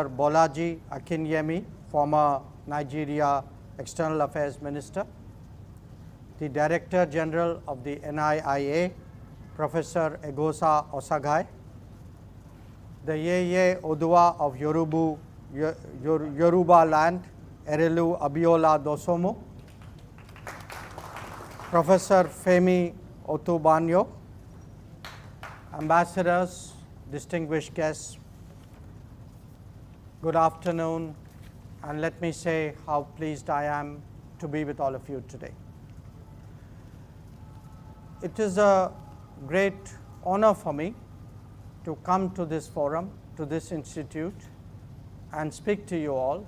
Bolaji Akinyemi, former Nigeria External Affairs Minister, the Director General of the NIIA, Professor Egosa Osagai, the Yeye Odua of Yoruba land, Erelu Abiola Dosomo, Professor Femi Otubanyo, ambassadors, distinguished guests, good afternoon, and let me say how pleased I am to be with all of you today. It is a great honor for me to come to this forum, to this institute, and speak to you all.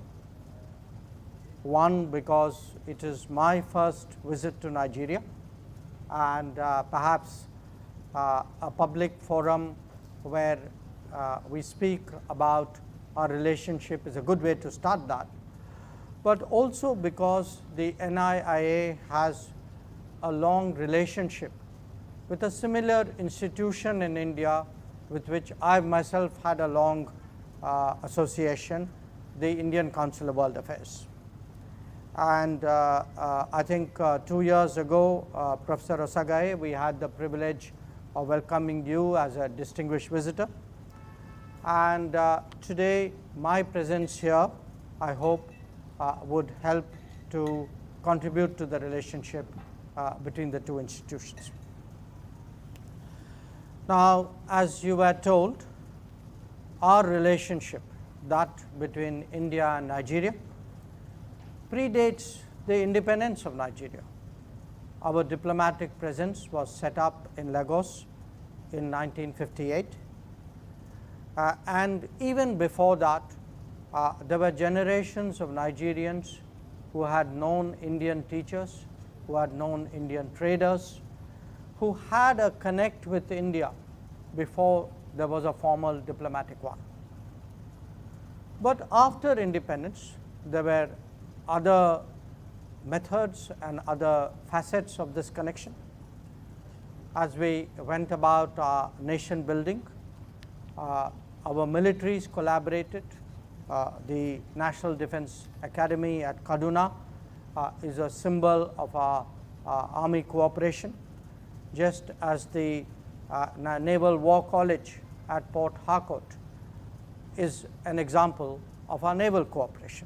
One, because it is my first visit to Nigeria, and perhaps a public forum where we speak about our relationship is a good way to start that, but also because the NIIA has a long relationship with a similar institution in India with which I myself had a long association, the Indian Council of World Affairs. And I think 2 years ago, Professor Osagai, we had the privilege of welcoming you as a distinguished visitor. And today, my presence here, I hope, would help to contribute to the relationship between the two institutions. Now, as you were told, our relationship, that between India and Nigeria, predates the independence of Nigeria. Our diplomatic presence was set up in Lagos in 1958. And even before that, there were generations of Nigerians who had known Indian teachers, who had known Indian traders, who had a connect with India before there was a formal diplomatic one. But after independence, there were other methods and other facets of this connection. As we went about our nation building, our militaries collaborated. The National Defense Academy at Kaduna is a symbol of our army cooperation, just as the Naval War College at Port Harcourt is an example of our naval cooperation.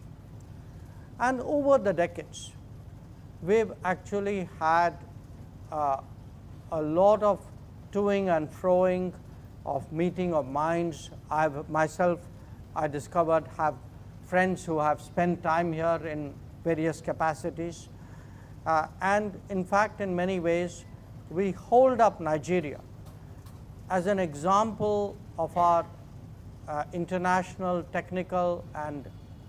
And over the decades, we've actually had a lot of toing and froing of meeting of minds. I discovered, have friends who have spent time here in various capacities. And in fact, in many ways, we hold up Nigeria as an example of our international technical and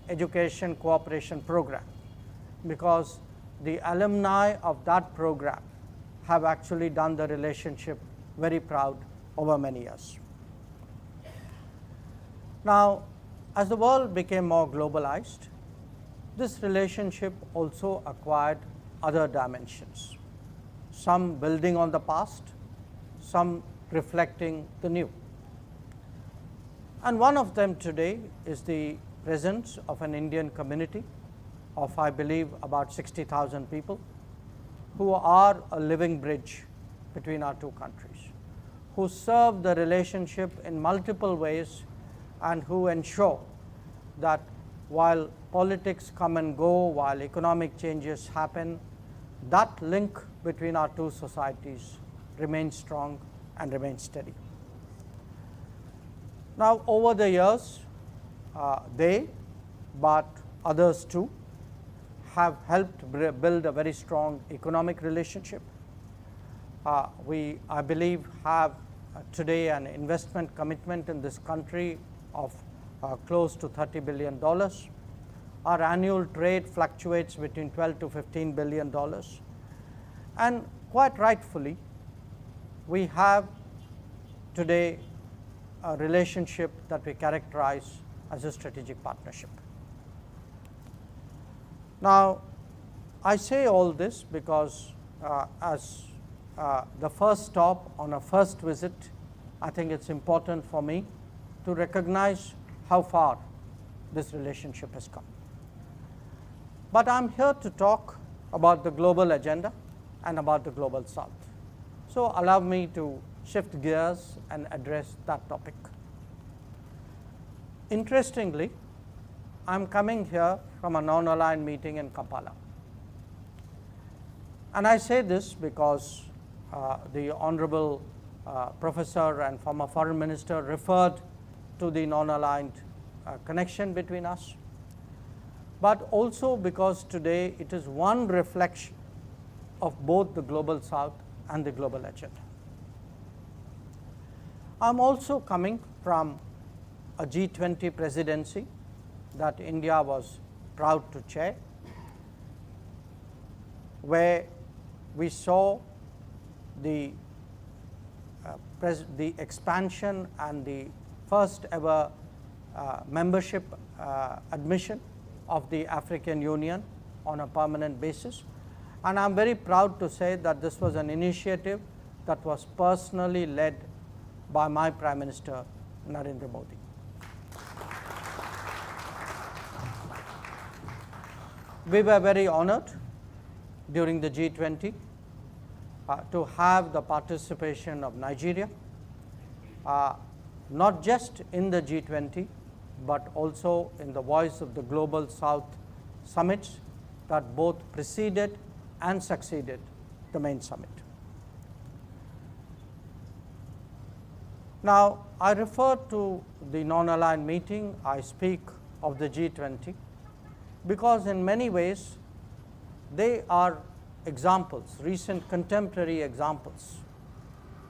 education cooperation program, because the alumni of that program have actually done the relationship very proud over many years. Now, as the world became more globalized, this relationship also acquired other dimensions, some building on the past, some reflecting the new. And one of them today is the presence of an Indian community of, I believe, about 60,000 people who are a living bridge between our two countries, who serve the relationship in multiple ways and who ensure that while politics come and go, while economic changes happen, that link between our two societies remains strong and remains steady. Now, over the years, but others too, have helped build a very strong economic relationship. We, I believe, have today an investment commitment in this country of close to $30 billion. Our annual trade fluctuates between $12 to $15 billion. And quite rightfully, we have today a relationship that we characterize as a strategic partnership. Now, I say all this because as the first stop on a first visit, I think it's important for me to recognize how far this relationship has come. But I'm here to talk about the global agenda and about the global south. So allow me to shift gears and address that topic. Interestingly, I'm coming here from a non-aligned meeting in Kampala. And I say this because the Honorable Professor and former Foreign Minister referred to the non-aligned connection between us, but also because today it is one reflection of both the global south and the global agenda. I'm also coming from a G20 presidency that India was proud to chair, where we saw the expansion and the first ever membership admission of the African Union on a permanent basis. And I'm very proud to say that this was an initiative that was personally led by my Prime Minister, Narendra Modi. We were very honored during the G20 to have the participation of Nigeria, not just in the G20, but also in the Voice of the Global South summits that both preceded and succeeded the main summit. Now, I refer to the non-aligned meeting, I speak of the G20, because in many ways they are examples, recent contemporary examples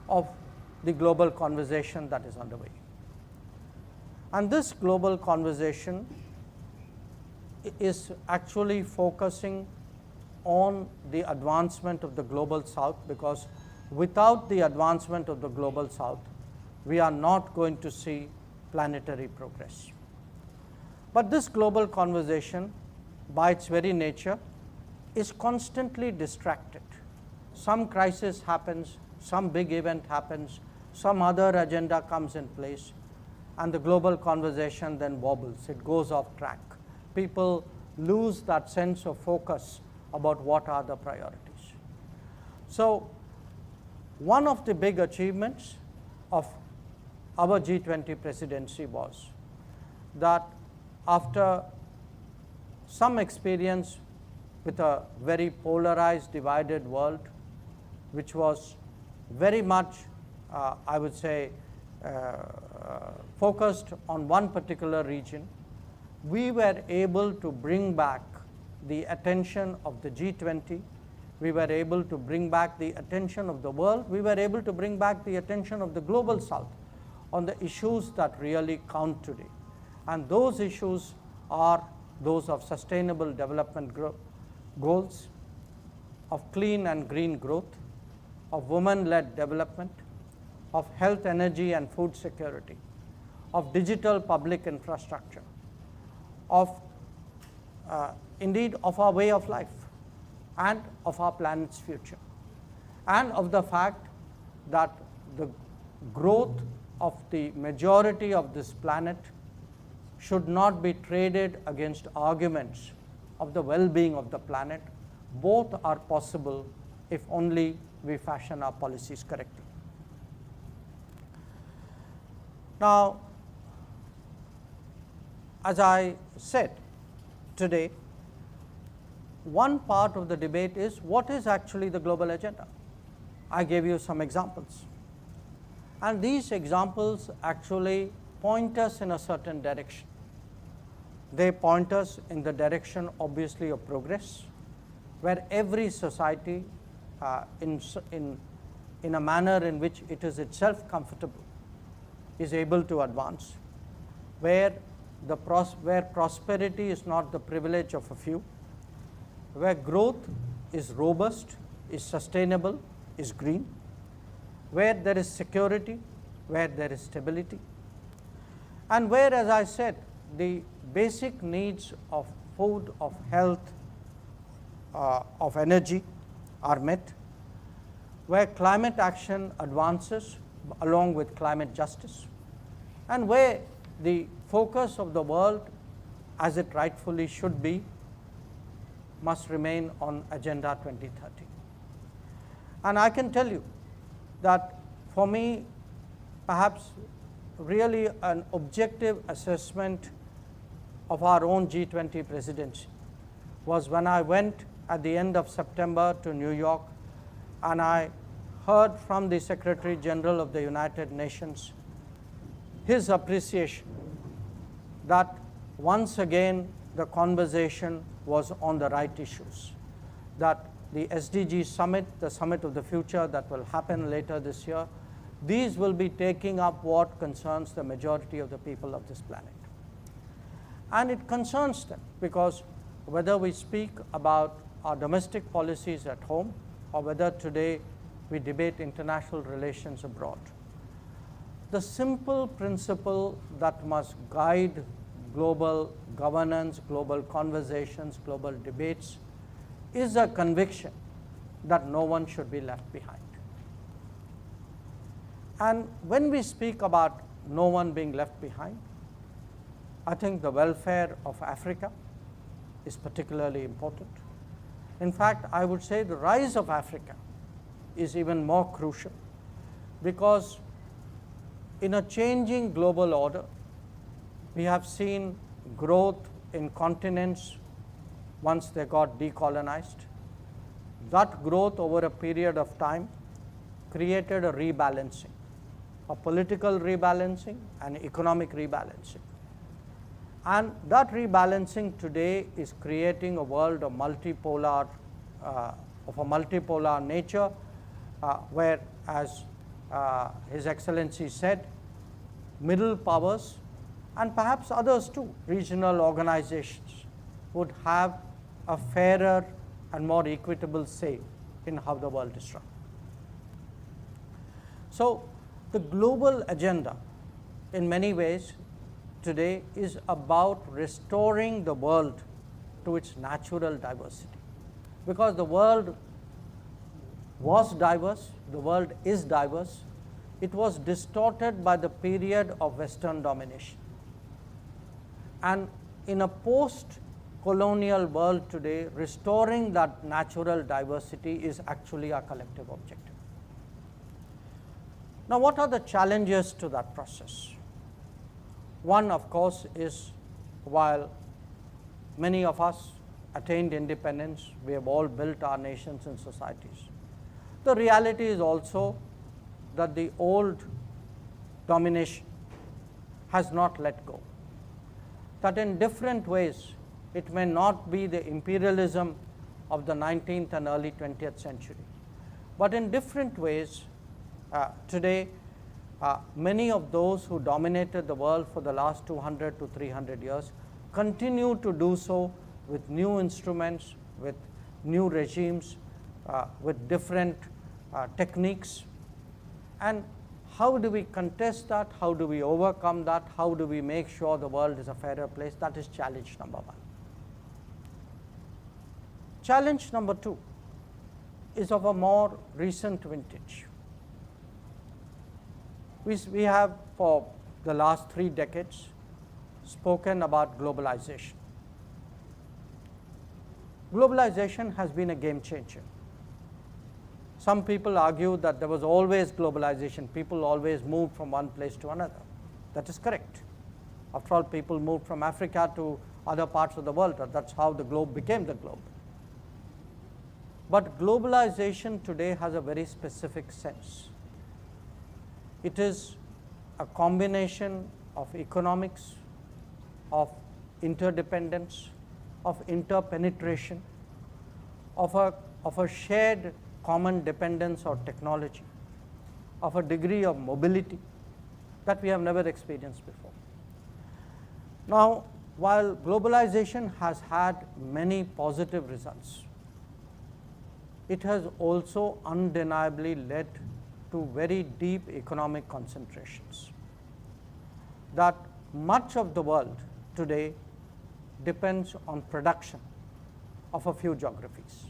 of the global conversation that is underway. And this global conversation is actually focusing on the advancement of the global south, because without the advancement of the global south, we are not going to see planetary progress. But this global conversation, by its very nature, is constantly distracted. Some crisis happens, some big event happens, some other agenda comes in place, and the global conversation then wobbles, it goes off track. People lose that sense of focus about what are the priorities. So one of the big achievements of our G20 presidency was that after some experience with a very polarized, divided world, which was very much, I would say, focused on one particular region, we were able to bring back the attention of the G20, we were able to bring back the attention of the world, we were able to bring back the attention of the global south on the issues that really count today. And those issues are those of sustainable development goals, of clean and green growth, of women-led development, of health, energy and food security, of digital public infrastructure, of indeed of our way of life and of our planet's future, and of the fact that the growth of the majority of this planet should not be traded against arguments of the well-being of the planet. Both are possible if only we fashion our policies correctly. Now, as I said today, one part of the debate is what is actually the global agenda. I gave you some examples. And these examples actually point us in a certain direction. They point us in the direction, obviously, of progress, where every society, in a manner in which it is itself comfortable, is able to advance, where prosperity is not the privilege of a few, where growth is robust, is sustainable, is green, where there is security, where there is stability, and where, as I said, the basic needs of food, of health, of energy are met, where climate action advances along with climate justice, and where the focus of the world as it rightfully should be, must remain on Agenda 2030. And I can tell you that for me, perhaps really an objective assessment of our own G20 presidency was when I went at the end of September to New York and I heard from the Secretary General of the United Nations his appreciation that once again the conversation was on the right issues, that the SDG summit, the summit of the future that will happen later this year, these will be taking up what concerns the majority of the people of this planet. And it concerns them because whether we speak about our domestic policies at home or whether today we debate international relations abroad, the simple principle that must guide global governance, global conversations, global debates is a conviction that no one should be left behind. And when we speak about no one being left behind, I think the welfare of Africa is particularly important. In fact, I would say the rise of Africa is even more crucial because in a changing global order, we have seen growth in continents once they got decolonized. That growth over a period of time created a rebalancing, a political rebalancing and economic rebalancing. And that rebalancing today is creating a world of multipolar, of a multipolar nature, where, as His Excellency said, middle powers and perhaps others too, regional organizations, would have a fairer and more equitable say in how the world is run. So the global agenda in many ways today is about restoring the world to its natural diversity, because the world was diverse, the world is diverse. It was distorted by the period of Western domination. And in a post-colonial world today, restoring that natural diversity is actually our collective objective. Now, what are the challenges to that process? One, of course, is while many of us attained independence, we have all built our nations and societies. The reality is also that the old domination has not let go. That in different ways, it may not be the imperialism of the 19th and early 20th century, but in different ways, today, many of those who dominated the world for the last 200 to 300 years continue to do so with new instruments, with new regimes, with different techniques. And how do we contest that? How do we overcome that? How do we make sure the world is a fairer place? That is challenge number one. Challenge number two is of a more recent vintage. We have for the last 3 decades spoken about globalization. Globalization has been a game changer. Some people argue that there was always globalization. People always moved from one place to another. That is correct. After all, people moved from Africa to other parts of the world. That's how the globe became the globe. But globalization today has a very specific sense. It is a combination of economics, of interdependence, of interpenetration, of a shared common dependence or technology, of a degree of mobility that we have never experienced before. Now, while globalization has had many positive results, it has also undeniably led to very deep economic concentrations. That much of the world today depends on production of a few geographies.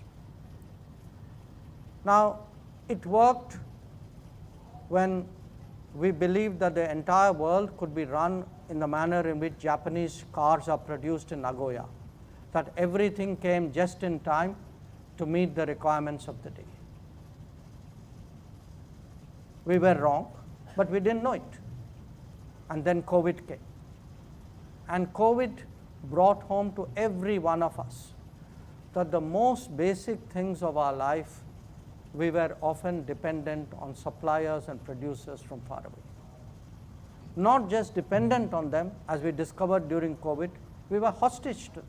Now, it worked when we believed that the entire world could be run in the manner in which Japanese cars are produced in Nagoya, that everything came just in time to meet the requirements of the day. We were wrong, but we didn't know it. And then COVID came. And COVID brought home to every one of us that the most basic things of our life, we were often dependent on suppliers and producers from far away. Not just dependent on them, as we discovered during COVID, we were hostage to them.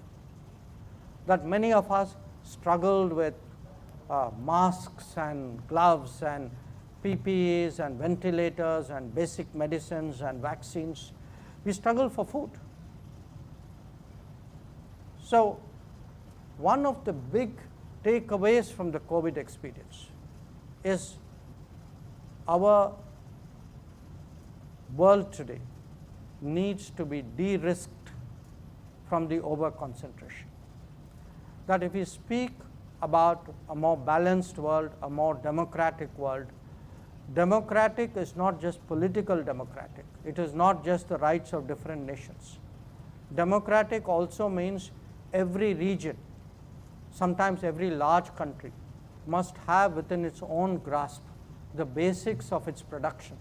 That many of us struggled with masks and gloves and PPEs and ventilators and basic medicines and vaccines. We struggled for food. So one of the big takeaways from the COVID experience is our world today needs to be de-risked from the over-concentration. That if we speak about a more balanced world, a more democratic world, democratic is not just political democratic. It is not just the rights of different nations. Democratic also means every region, sometimes every large country, must have within its own grasp the basics of its production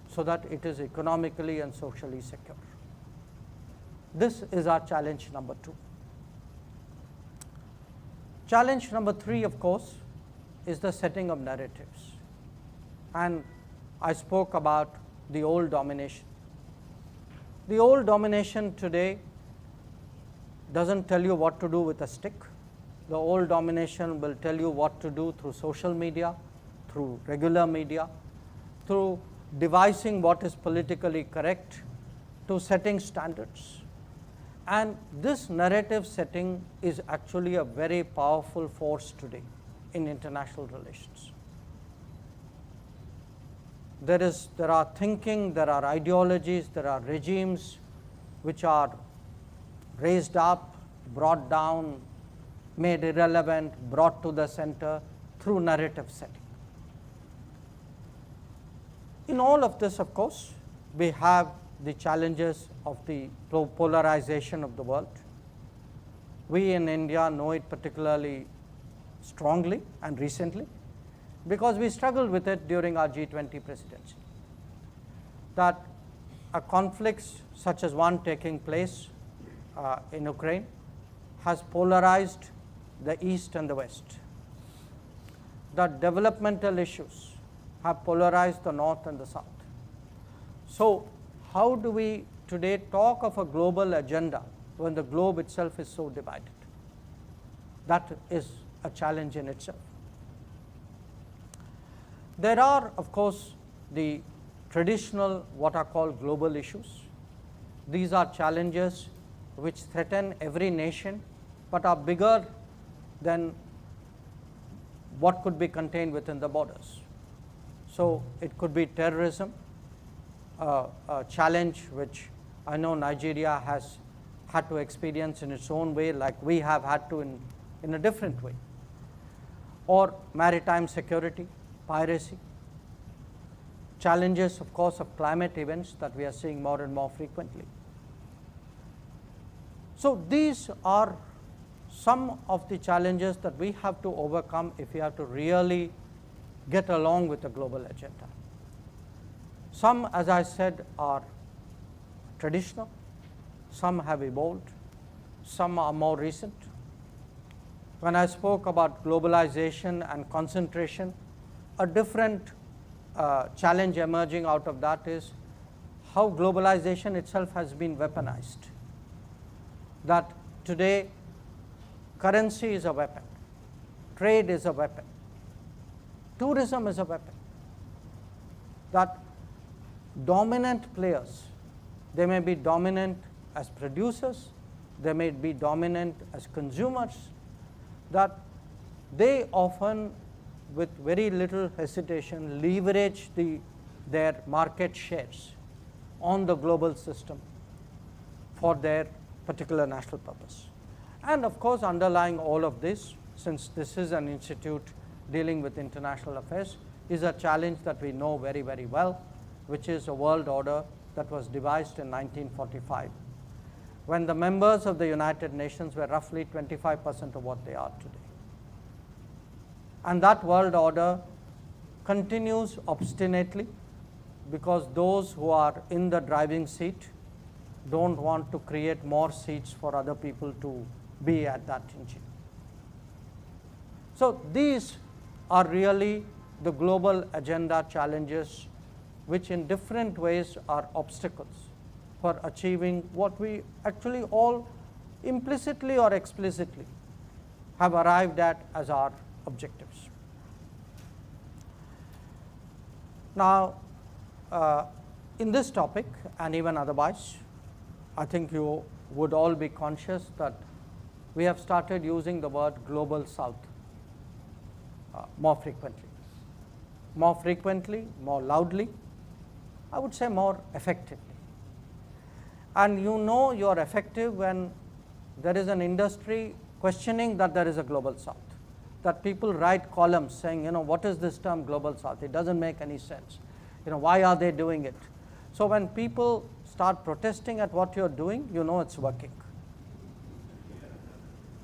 so that it is economically and socially secure. This is our challenge number 2. Challenge number 3, of course, is the setting of narratives. And I spoke about the old domination. The old domination today doesn't tell you what to do with a stick. The old domination will tell you what to do through social media, through regular media, through devising what is politically correct, to setting standards. And this narrative setting is actually a very powerful force today in international relations. There are thinking, there are ideologies, there are regimes which are raised up, brought down, made irrelevant, brought to the center through narrative setting. In all of this, of course, we have the challenges of the polarization of the world. We in India know it particularly strongly and recently because we struggled with it during our G20 presidency. That a conflict such as one taking place in Ukraine has polarized the East and the West. That developmental issues have polarized the North and the South. So how do we today talk of a global agenda when the globe itself is so divided? That is a challenge in itself. There are, of course, the traditional what are called global issues. These are challenges which threaten every nation but are bigger than what could be contained within the borders. So it could be terrorism, a challenge which I know Nigeria has had to experience in its own way, like we have had to in a different way, or maritime security, piracy, challenges, of course, of climate events that we are seeing more and more frequently. So these are some of the challenges that we have to overcome if we have to really get along with the global agenda. Some, as I said, are traditional, some have evolved, some are more recent. When I spoke about globalization and concentration, a different challenge emerging out of that is how globalization itself has been weaponized. That today currency is a weapon, trade is a weapon, tourism is a weapon. That dominant players, they may be dominant as producers, they may be dominant as consumers, that they often, with very little hesitation, leverage their market shares on the global system for their particular national purpose. And of course, underlying all of this, since this is an institute dealing with international affairs, is a challenge that we know very, very well, which is a world order that was devised in 1945, when the members of the United Nations were roughly 25% of what they are today. And that world order continues obstinately because those who are in the driving seat don't want to create more seats for other people to be at that engine. So these are really the global agenda challenges which in different ways are obstacles for achieving what we actually all implicitly or explicitly have arrived at as our objectives. Now, in this topic and even otherwise, I think you would all be conscious that we have started using the word global south more frequently, more loudly, I would say more effectively. And you know you are effective when there is an industry questioning that there is a global south, that people write columns saying, you know, what is this term global south? It doesn't make any sense. You know, why are they doing it? So when people start protesting at what you're doing, you know it's working.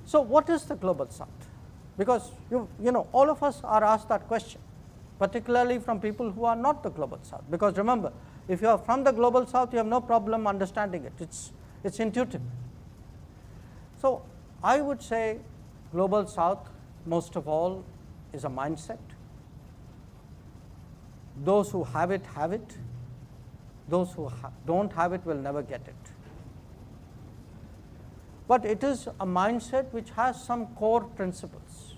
So what is the global south? Because you know, all of us are asked that question, particularly from people who are not the global south. Because remember, if you are from the global south, you have no problem understanding it. It's intuitive. So I would say global south, most of all, is a mindset. Those who have it, have it. Those who don't have it will never get it. But it is a mindset which has some core principles.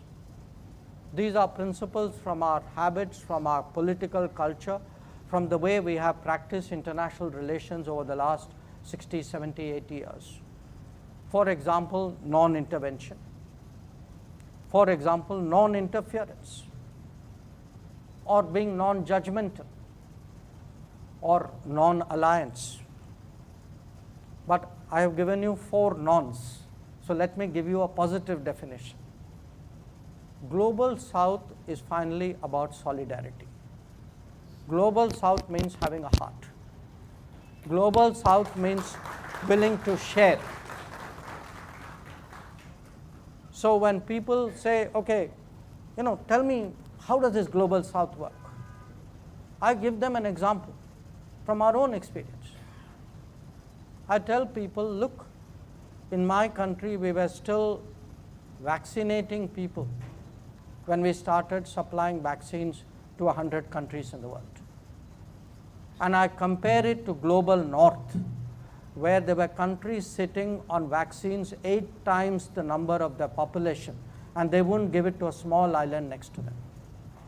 These are principles from our habits, from our political culture, from the way we have practiced international relations over the last 60, 70, 80 years. For example, non-intervention. For example, non-interference, or being non-judgmental, or non-alliance. But I have given you 4 nons, so let me give you a positive definition. Global South is finally about solidarity. Global South means having a heart. Global South means willing to share. So when people say, okay, you know, tell me, how does this Global South work? I give them an example from our own experience. I tell people, look, in my country we were still vaccinating people when we started supplying vaccines to 100 countries in the world. And I compare it to global north, where there were countries sitting on vaccines 8 times the number of their population, and they wouldn't give it to a small island next to them.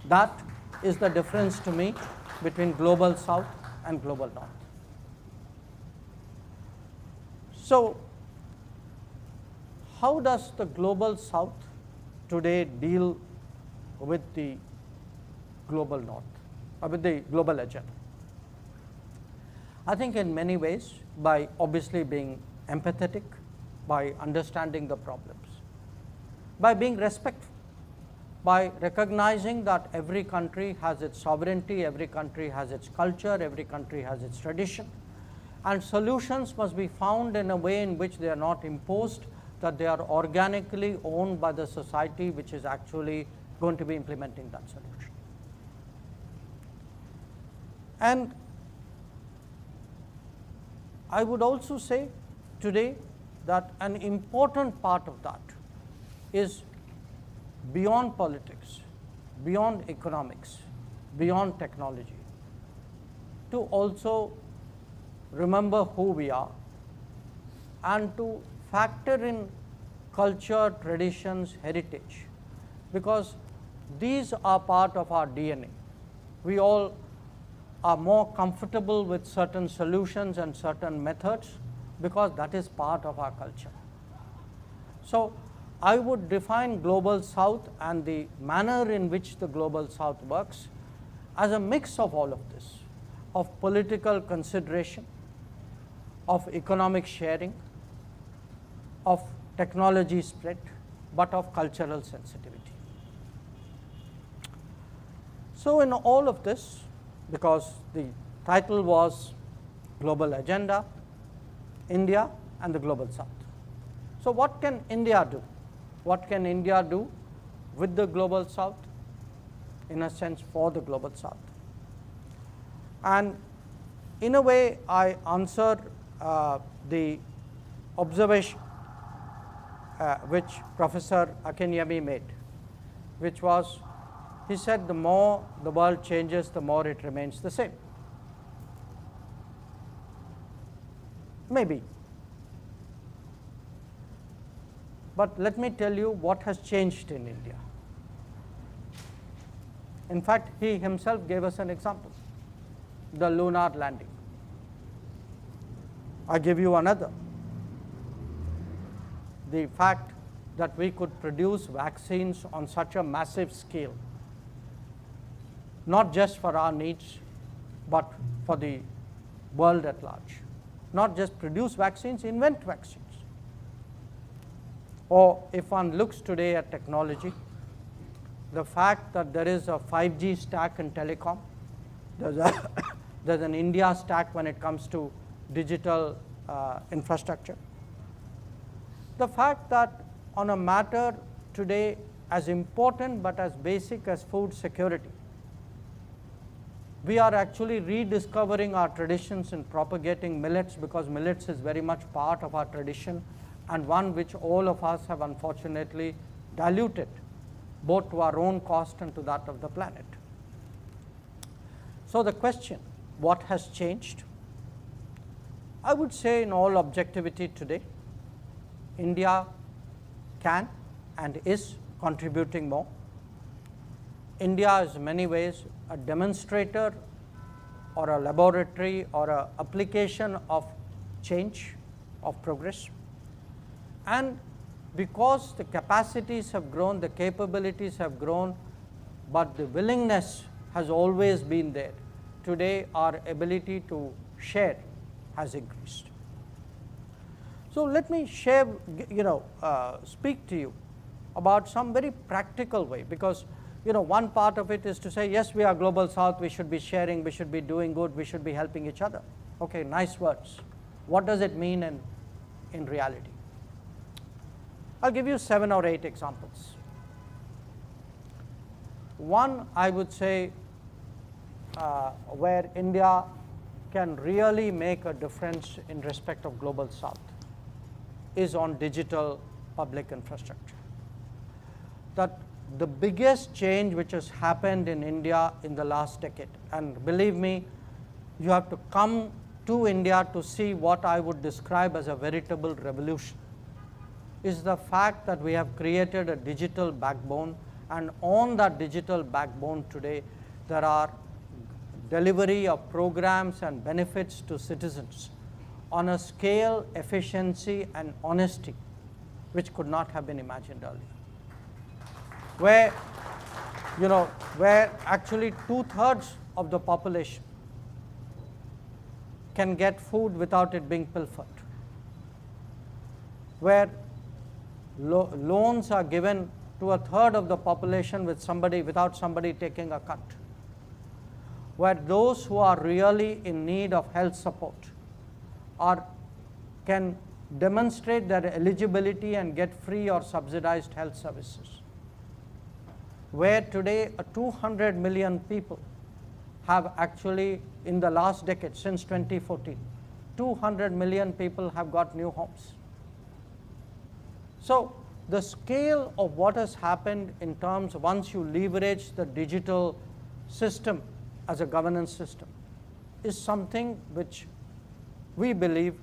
That is the difference to me between global south and global north. So how does the global south today deal with the global north, or with the global agenda? I think in many ways, by obviously being empathetic, by understanding the problems, by being respectful, by recognizing that every country has its sovereignty, every country has its culture, every country has its tradition, and solutions must be found in a way in which they are not imposed, that they are organically owned by the society which is actually going to be implementing that solution. And I would also say today that an important part of that is beyond politics, beyond economics, beyond technology, to also remember who we are and to factor in culture, traditions, heritage, because these are part of our DNA. We all are more comfortable with certain solutions and certain methods because that is part of our culture. So I would define global south and the manner in which the global south works as a mix of all of this, of political consideration, of economic sharing, of technology spread, but of cultural sensitivity. So in all of this, because the title was Global Agenda, India and the Global South. So what can India do? What can India do with the Global South? In a sense, for the Global South. And in a way, I answered the observation which Professor Akinyemi made, which was, he said, the more the world changes, the more it remains the same. Maybe. But let me tell you what has changed in India. In fact, he himself gave us an example, the lunar landing. I give you another. The fact that we could produce vaccines on such a massive scale, not just for our needs, but for the world at large. Not just produce vaccines, invent vaccines. Or if one looks today at technology, the fact that there is a 5G stack in telecom, there's an India stack when it comes to digital infrastructure. The fact that on a matter today as important but as basic as food security, we are actually rediscovering our traditions in propagating millets, because millets is very much part of our tradition and one which all of us have unfortunately diluted, both to our own cost and to that of the planet. So the question, what has changed? I would say in all objectivity today, India can and is contributing more. India is in many ways a demonstrator or a laboratory or an application of change, of progress. And because the capacities have grown, the capabilities have grown, but the willingness has always been there. Today, our ability to share has increased. So let me share, speak to you about some very practical way, because one part of it is to say, yes, we are Global South, we should be sharing, we should be doing good, we should be helping each other. Okay, nice words. What does it mean in reality? I'll give you 7 or 8 examples. One, I would say, where India can really make a difference in respect of Global South is on digital public infrastructure. That the biggest change which has happened in India in the last decade, and believe me, you have to come to India to see what I would describe as a veritable revolution, is the fact that we have created a digital backbone, and on that digital backbone today there are delivery of programs and benefits to citizens on a scale, efficiency and honesty which could not have been imagined earlier. Where actually 2/3 of the population can get food without it being pilfered, where loans are given to 1/3 of the population without somebody taking a cut, where those who are really in need of health support can demonstrate their eligibility and get free or subsidized health services, where today 200 million people have actually, in the last decade, since 2014, 200 million people have got new homes. So the scale of what has happened in terms, once you leverage the digital system as a governance system, is something which we believe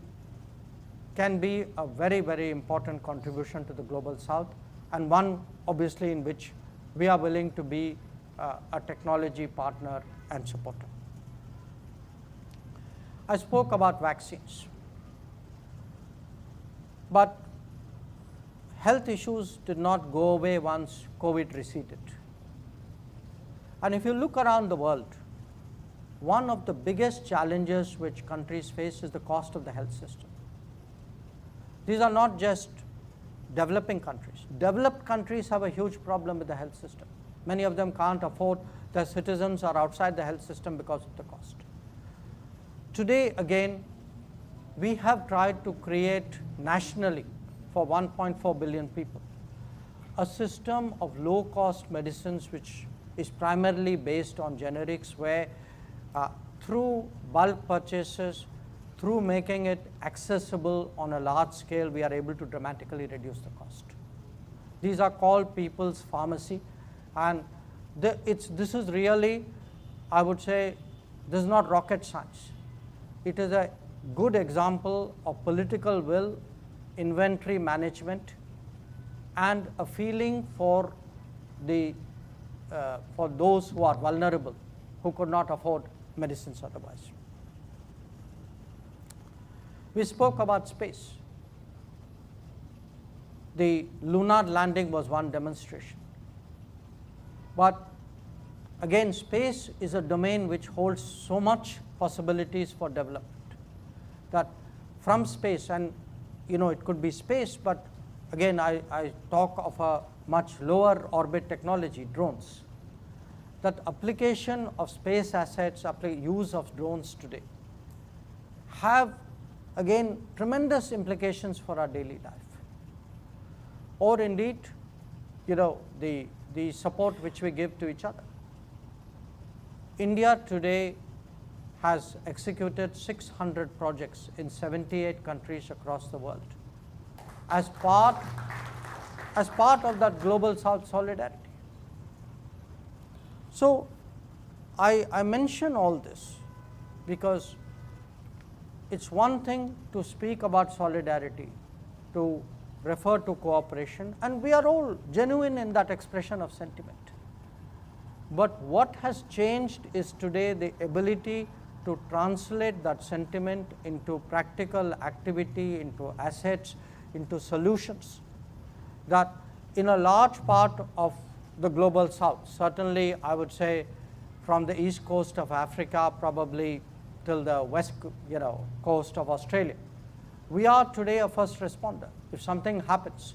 can be a very, very important contribution to the Global South, and one obviously in which we are willing to be a technology partner and supporter. I spoke about vaccines, but health issues did not go away once COVID receded. And if you look around the world, one of the biggest challenges which countries face is the cost of the health system. These are not just developing countries. Developed countries have a huge problem with the health system. Many of them can't afford, their citizens are outside the health system because of the cost. Today again, we have tried to create nationally for 1.4 billion people a system of low-cost medicines which is primarily based on generics, where through bulk purchases, through making it accessible on a large scale, we are able to dramatically reduce the cost. These are called people's pharmacy, and this is really, I would say, this is not rocket science. It is a good example of political will, inventory management, and a feeling for those who are vulnerable, who could not afford medicines otherwise. We spoke about space. The lunar landing was one demonstration. But again, space is a domain which holds so much possibilities for development, that from space, and it could be space, but again, I talk of a much lower orbit technology, drones. That application of space assets, use of drones today, have again tremendous implications for our daily life. Or indeed, the support which we give to each other. India today has executed 600 projects in 78 countries across the world as part of that global South solidarity. So I mention all this because it's one thing to speak about solidarity, to refer to cooperation, and we are all genuine in that expression of sentiment. But what has changed is today the ability to translate that sentiment into practical activity, into assets, into solutions, that in a large part of the global South, certainly I would say from the east coast of Africa probably till the west coast of Australia, we are today a first responder. If something happens,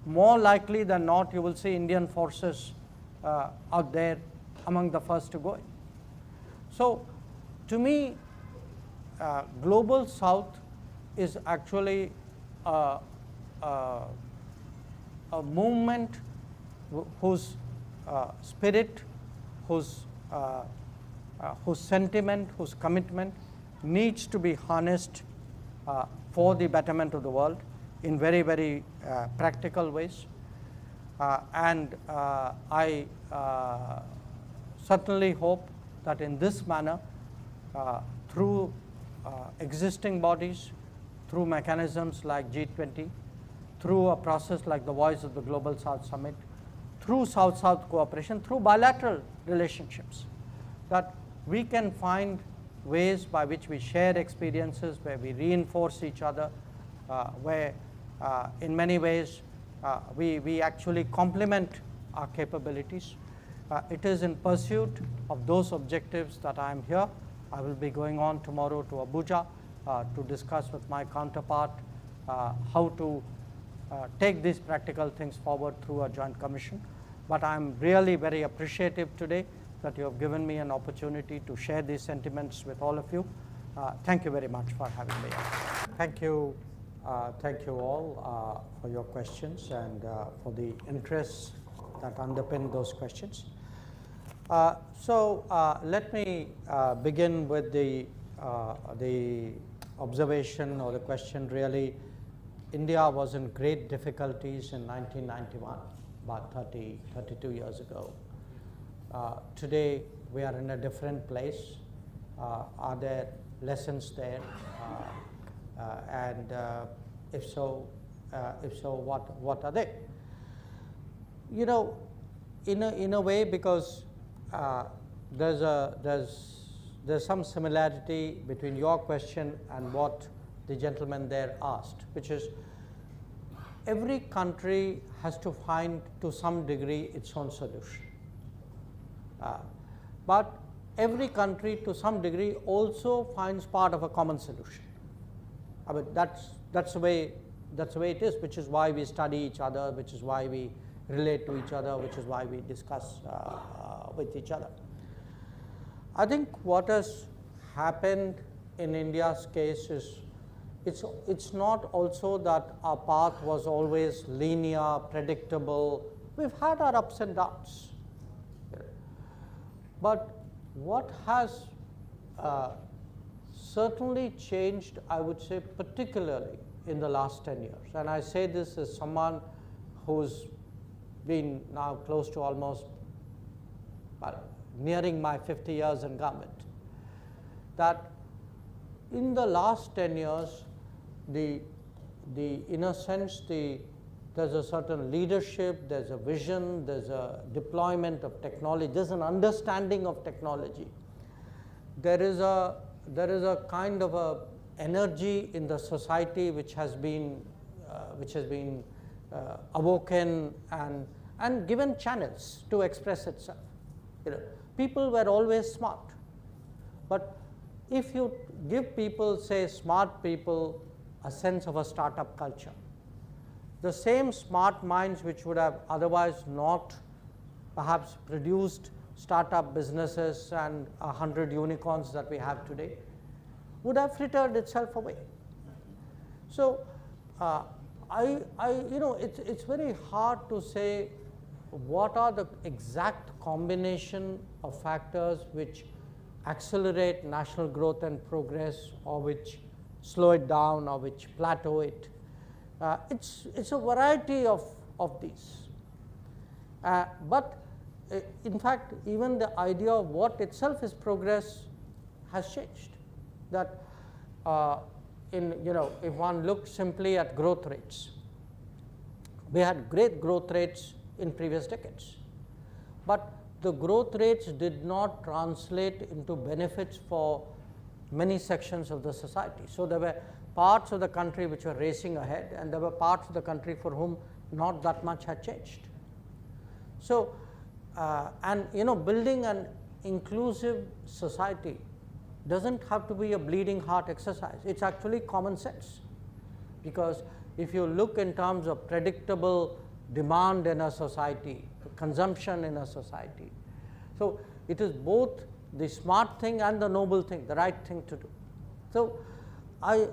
more likely than not you will see Indian forces out there among the first to go in. So to me, global South is actually a movement whose spirit, whose sentiment, whose commitment needs to be harnessed for the betterment of the world in very, very practical ways. And I certainly hope that in this manner, through existing bodies, through mechanisms like G20, through a process like the Voice of the Global South Summit, through South-South cooperation, through bilateral relationships, that we can find ways by which we share experiences, where we reinforce each other, where in many ways we actually complement our capabilities. It is in pursuit of those objectives that I am here. I will be going on tomorrow to Abuja to discuss with my counterpart how to take these practical things forward through a joint commission. But I am really very appreciative today that you have given me an opportunity to share these sentiments with all of you. Thank you very much for having me. Thank you all for your questions and for the interests that underpin those questions. So let me begin with the observation or the question. Really, India was in great difficulties in 1991, about 32 years ago. Today, we are in a different place. Are there lessons there? And if so, what are they? In a way, because there's some similarity between your question and what the gentleman there asked, which is every country has to find to some degree its own solution. But every country to some degree also finds part of a common solution. I mean, that's the way it is, which is why we study each other, which is why we relate to each other, which is why we discuss with each other. I think what has happened in India's case is, it's not also that our path was always linear, predictable. We've had our ups and downs. But what has certainly changed, I would say, particularly in the last 10 years, and I say this as someone who's been now close to almost, well, nearing my 50 years in government, that in the last 10 years, in a sense, there's a certain leadership, there's a vision, there's a deployment of technology, there's an understanding of technology. There is a kind of a energy in the society which has been awoken and given channels to express itself. People were always smart, but if you give people, say smart people, a sense of a startup culture, the same smart minds which would have otherwise not perhaps produced startup businesses and 100 unicorns that we have today would have frittered itself away. So it's very hard to say what are the exact combination of factors which accelerate national growth and progress, or which slow it down, or which plateau it. It's a variety of these. But in fact, even the idea of what itself is progress has changed. That if one looks simply at growth rates, we had great growth rates in previous decades, but the growth rates did not translate into benefits for many sections of the society. So there were parts of the country which were racing ahead, and there were parts of the country for whom not that much had changed. So building an inclusive society doesn't have to be a bleeding heart exercise. It's actually common sense, because if you look in terms of predictable demand in a society, consumption in a society, so it is both the smart thing and the noble thing, the right thing to do. So I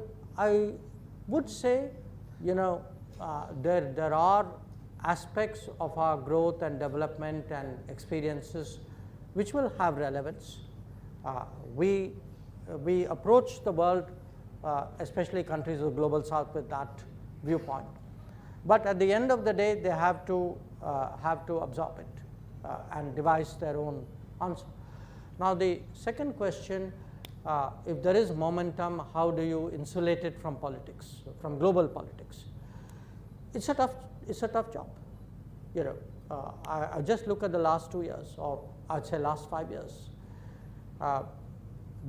would say, there are aspects of our growth and development and experiences which will have relevance. We approach the world, especially countries of the global south, with that viewpoint. But at the end of the day, they have to absorb it and devise their own answer. Now the second question, if there is momentum, how do you insulate it from politics, from global politics? It's a tough job. I just look at the last 2 years, or I'd say last 5 years.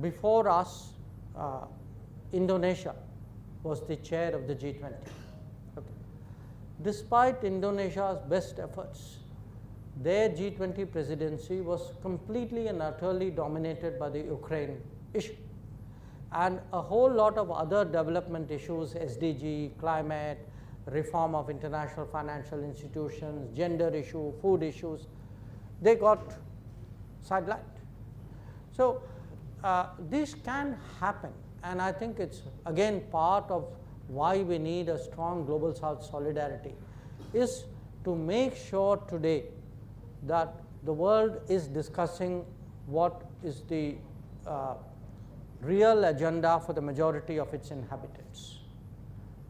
Before us, Indonesia was the chair of the G20. Okay. Despite Indonesia's best efforts, their G20 presidency was completely and utterly dominated by the Ukraine issue, and a whole lot of other development issues, SDG, climate, reform of international financial institutions, gender issue, food issues, they got sidelined. So this can happen, and I think it's again part of why we need a strong global south solidarity, is to make sure today that the world is discussing what is the real agenda for the majority of its inhabitants,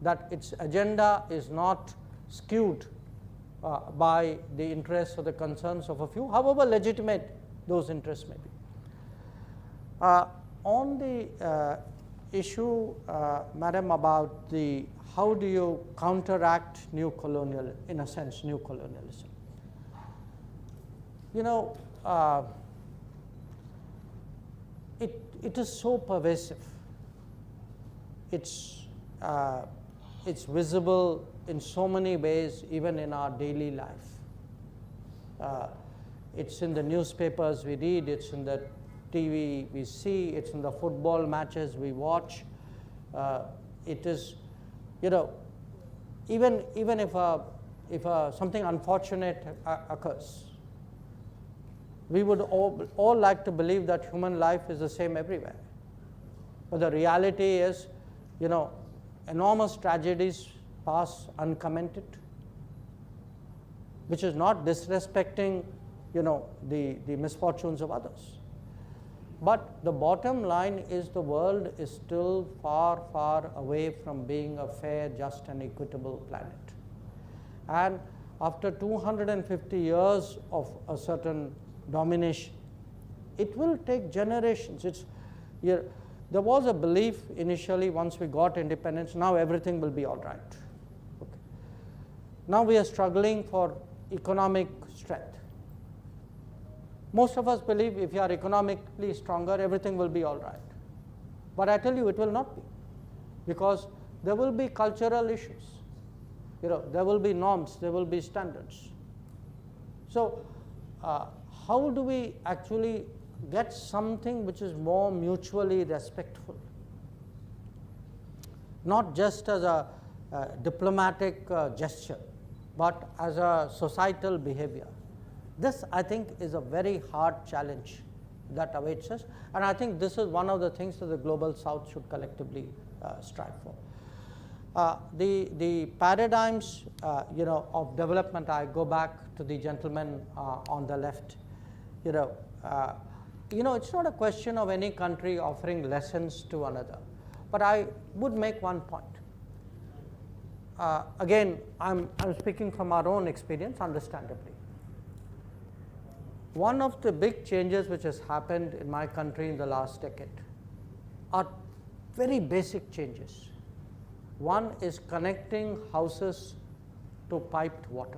that its agenda is not skewed by the interests or the concerns of a few, however legitimate those interests may be. On the issue, Madam, about how do you counteract new colonialism, in a sense, new colonialism. It is so pervasive. It's visible in so many ways, even in our daily life. It's in the newspapers we read, it's in the TV we see, it's in the football matches we watch. It is, even if something unfortunate occurs, we would all like to believe that human life is the same everywhere. But the reality is, enormous tragedies pass uncommented, which is not disrespecting, the misfortunes of others. But the bottom line is the world is still far, far away from being a fair, just and equitable planet. And after 250 years of a certain domination, it will take generations. There was a belief initially, once we got independence, now everything will be all right. Okay. Now we are struggling for economic strength. Most of us believe if you are economically stronger, everything will be all right. But I tell you, it will not be, because there will be cultural issues. There will be norms, there will be standards. So how do we actually get something which is more mutually respectful? Not just as a diplomatic gesture, but as a societal behavior. This, I think, is a very hard challenge that awaits us, and I think this is one of the things that the Global South should collectively strive for. The paradigms, of development, I go back to the gentleman on the left. It's not a question of any country offering lessons to another, but I would make one point. Again, I'm speaking from our own experience, understandably. One of the big changes which has happened in my country in the last decade are very basic changes. One is connecting houses to piped water.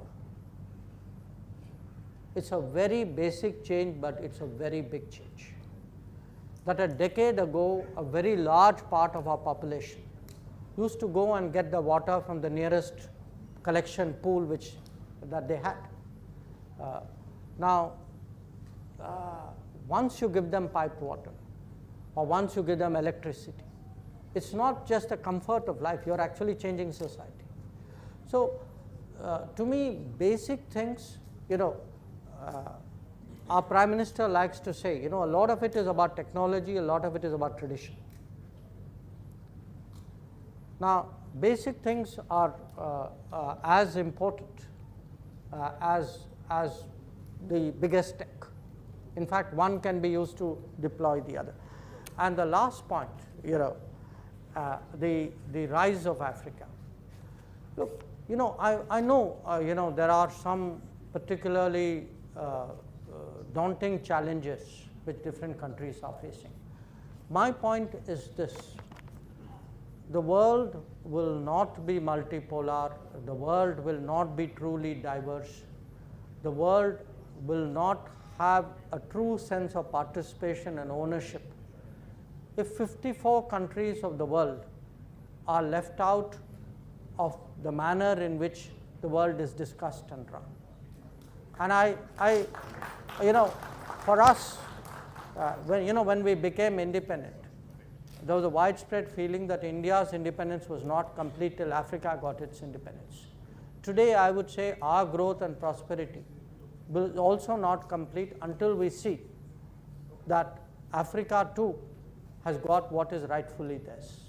It's a very basic change, but it's a very big change. That a decade ago, a very large part of our population used to go and get the water from the nearest collection pool that they had. Now, once you give them piped water, or once you give them electricity, it's not just a comfort of life, you're actually changing society. So to me, basic things, our Prime Minister likes to say, a lot of it is about technology, a lot of it is about tradition. Now, basic things are as important as the biggest tech. In fact, one can be used to deploy the other. And the last point, the rise of Africa. Look, I know, there are some particularly daunting challenges which different countries are facing. My point is this: the world will not be multipolar, the world will not be truly diverse, the world will not have a true sense of participation and ownership if 54 countries of the world are left out of the manner in which the world is discussed and run. And for us, when we became independent, there was a widespread feeling that India's independence was not complete till Africa got its independence. Today, I would say our growth and prosperity will also not complete until we see that Africa too has got what is rightfully theirs.